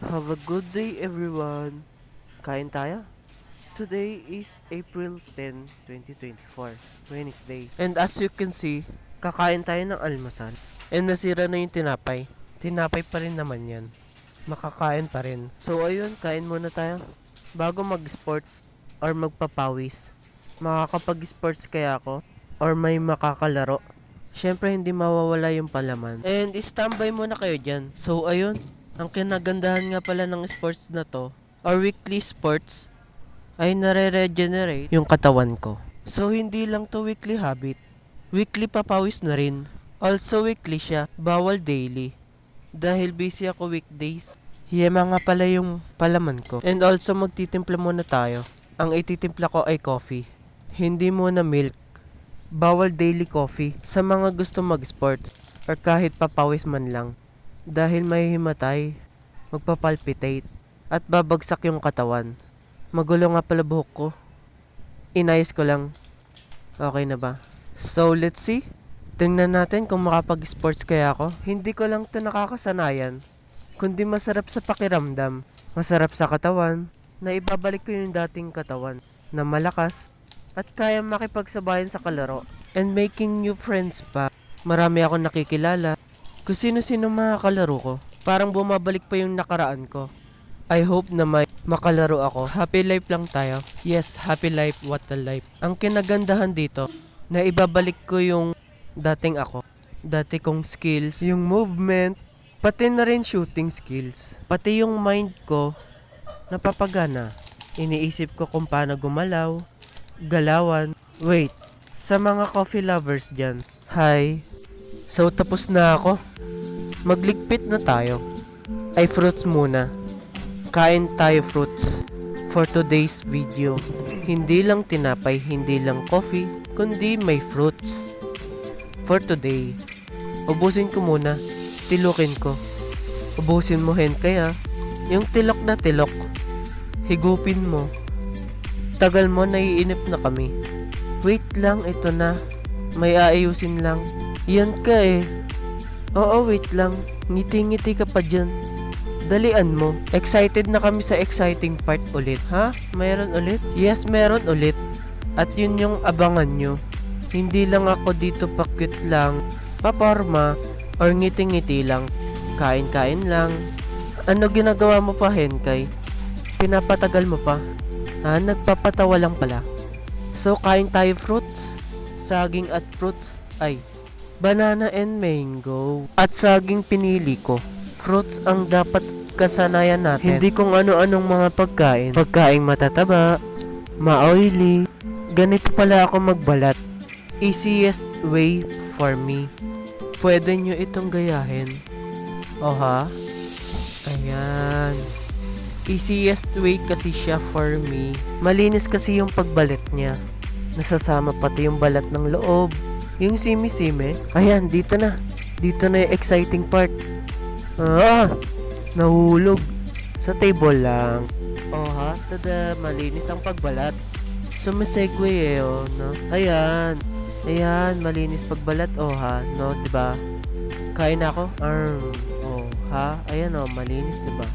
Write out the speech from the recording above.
Have a good day everyone. Kain tayo? Today is April 10, 2024, Wednesday. And as you can see, kakain tayo ng almusal. And nasira na yung tinapay. Tinapay pa rin naman yan. Makakain pa rin. So ayun, kain muna tayo. Bago mag-sports or magpapawis, makakapag-sports kaya ako? Or may makakalaro? Syempre hindi mawawala yung palaman. And standby muna kayo dyan. So ayun, ang kinagandahan nga pala ng sports na to, or weekly sports, ay nare-regenerate yung katawan ko. So hindi lang to weekly habit, weekly papawis na rin. Also weekly siya, bawal daily. Dahil busy ako weekdays, hiyama nga pala yung palaman ko. And also magtitimpla muna tayo. Ang ititimpla ko ay coffee, hindi muna milk. Bawal daily coffee sa mga gusto mag-sports or kahit papawis man lang. Dahil may himatay, magpapalpitate, at babagsak yung katawan. Magulo nga pala buhok ko. Inayos ko lang. Okay na ba? So let's see. Tingnan natin kung makapag-sports kaya ako. Hindi ko lang to nakakasanayan, kundi masarap sa pakiramdam. Masarap sa katawan, na ibabalik ko yung dating katawan, na malakas, at kaya makipagsabayan sa kalaro. And making new friends pa. Marami akong nakikilala, kung sino-sino mga kalaro ko. Parang bumabalik pa yung nakaraan ko. I hope na may makalaro ako. Happy life lang tayo. Yes, happy life, what a life. Ang kinagandahan dito, na ibabalik ko yung dating ako. Dati kong skills, yung movement, pati na rin shooting skills. Pati yung mind ko, napapagana. Iniisip ko kung paano gumalaw, galawan. Wait, sa mga coffee lovers dyan, hi. So tapos na ako. Magligpit na tayo. Ay fruits muna. Kain tayo fruits for today's video. Hindi lang tinapay, hindi lang coffee, kundi may fruits. For today, ubusin ko muna. Tilukin ko. Ubusin mo hen kaya. Yung tilok na tilok. Higupin mo. Tagal mo, naiinip na kami. Wait lang, ito na. May aayusin lang. Yan ka eh. Oo, wait lang. Ngiti-ngiti ka pa dyan. Dalian mo. Excited na kami sa exciting part ulit. Ha? Mayroon ulit? Yes, meron ulit. At yun yung abangan nyo. Hindi lang ako dito pa-cute lang, paporma, or ngiti-ngiti lang. Kain-kain lang. Ano ginagawa mo pa, Henkay? Pinapatagal mo pa? Ha? Nagpapatawa lang pala. So, kain tayo fruits. Saging at fruits. Ay, banana and mango. At saging pinili ko. Fruits ang dapat kasanayan natin. Hindi kung ano-anong mga pagkain. Pagkain matataba, ma-oily. Ganito pala ako magbalat. Easiest way for me. Pwede nyo itong gayahin. O ha? Ayan. Easiest way kasi siya for me. Malinis kasi yung pagbalat niya. Nasasama pati yung balat ng loob. Yung simi-simi. Ayan, dito na. Dito na yung exciting part. Nahulog. Sa table lang. Oh ha, tada, malinis ang pagbalat. So may segue eh, oh, no? Ayan. Ayan, malinis pagbalat, oh ha, no, diba? Kain ako? Oh ha, ayan oh, malinis, diba?